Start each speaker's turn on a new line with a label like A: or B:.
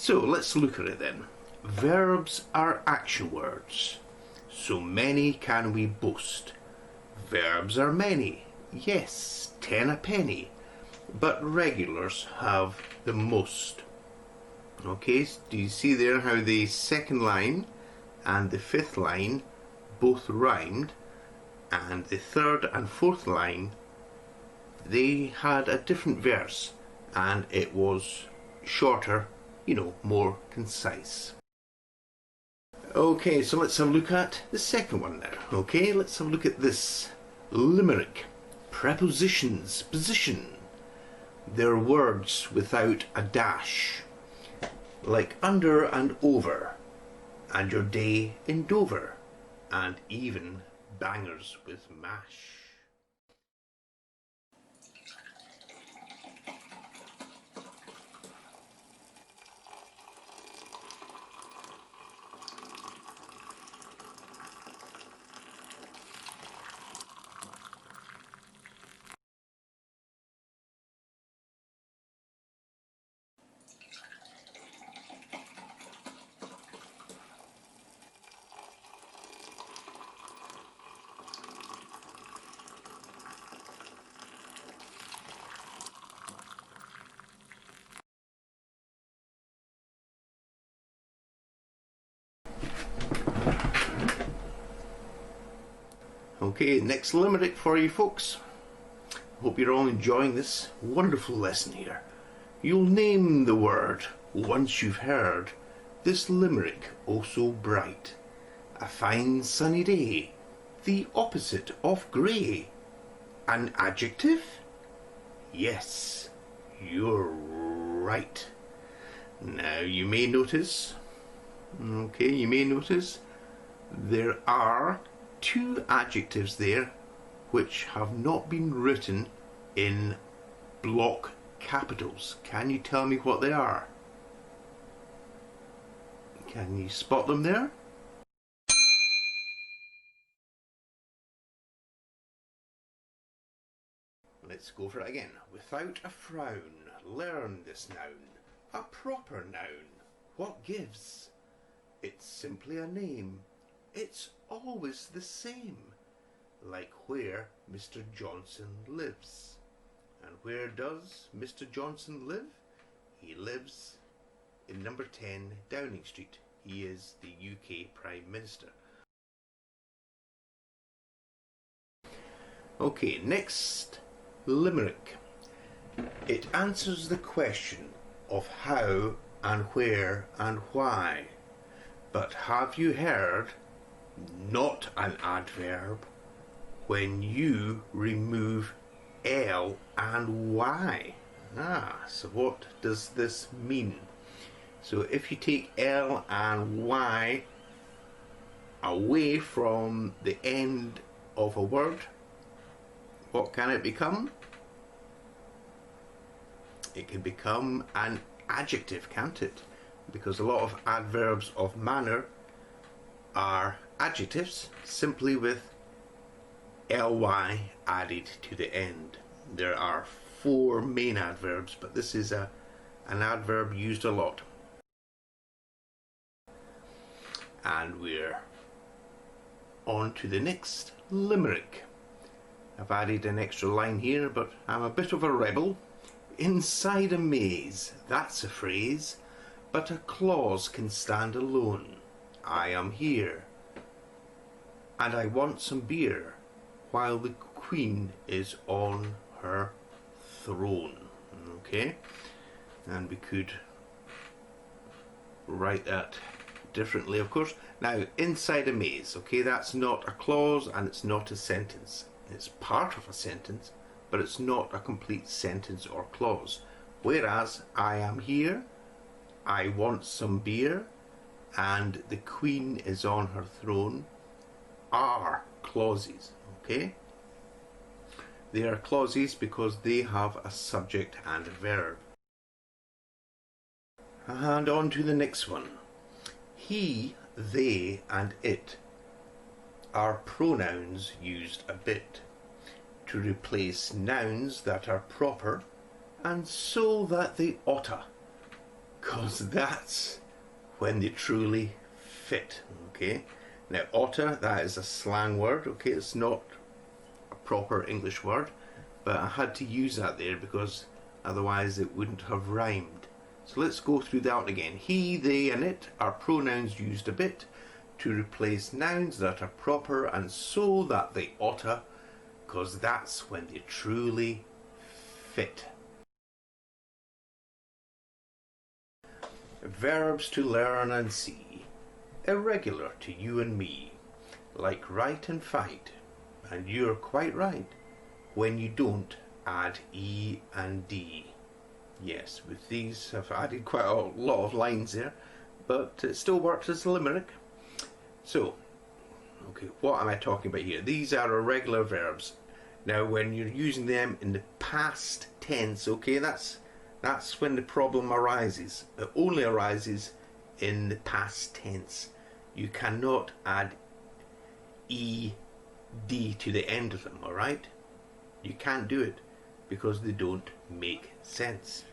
A: So let's look at it then. Verbs are action words. So many can we boast. Verbs are many. Yes, 10 a penny. But regulars have the most. Okay, so do you see there how the second line and the fifth line both rhymed, and the third and fourth line, they had a different verse and it was shorter, more concise. Okay, so let's have a look at the second one now. Okay, let's have a look at this. Limerick. Prepositions. Position. They're words without a dash, like under and over, and your day in Dover, and even bangers with mash. Okay, next limerick for you folks. Hope you're all enjoying this wonderful lesson here. You'll name the word once you've heard this limerick oh so bright. A fine sunny day, the opposite of grey. An adjective? Yes, you're right. Now you may notice, there are two adjectives there which have not been written in block capitals. Can you tell me what they are? Can you spot them there? Let's go for it again. Without a frown, learn this noun. A proper noun. What gives? It's simply a name. It's always the same. Like where Mr. Johnson lives. And where does Mr. Johnson live? He lives in number 10 Downing Street. He is the UK Prime Minister. Okay, next limerick. It answers the question of how and where and why. But have you heard, not an adverb, when you remove L and Y? So what does this mean? So if you take L and Y away from the end of a word, what can it become? It can become an adjective, can't it? Because a lot of adverbs of manner are adjectives simply with ly added to the end. There are 4 main adverbs, but this is an adverb used a lot. And we're on to the next limerick. I've added an extra line here, but I'm a bit of a rebel. Inside a maze, that's a phrase, but a clause can stand alone. I am here, and I want some beer, while the queen is on her throne. Okay, and we could write that differently, of course. Now, inside a maze, okay, that's not a clause and it's not a sentence. It's part of a sentence, but it's not a complete sentence or clause. Whereas I am here, I want some beer, and the queen is on her throne are clauses, okay? They are clauses because they have a subject and a verb. And on to the next one. He, they, and it are pronouns used a bit to replace nouns that are proper and so that they oughta. 'cause that's when they truly fit. Okay, now oughta, that is a slang word. Okay, it's not a proper English word, but I had to use that there because otherwise it wouldn't have rhymed. So let's go through that again. He, they and it are pronouns used a bit to replace nouns that are proper, and so that they oughta, 'cause that's when they truly fit. Verbs to learn and see, irregular to you and me, like right and fight, and you're quite right when you don't add E and D. Yes, with these I've added quite a lot of lines there, but it still works as a limerick. So, okay, what am I talking about here? These are irregular verbs. Now, when you're using them in the past tense, okay, that's when the problem arises. It only arises in the past tense. You cannot add ed to the end of them, all right? You can't do it because they don't make sense.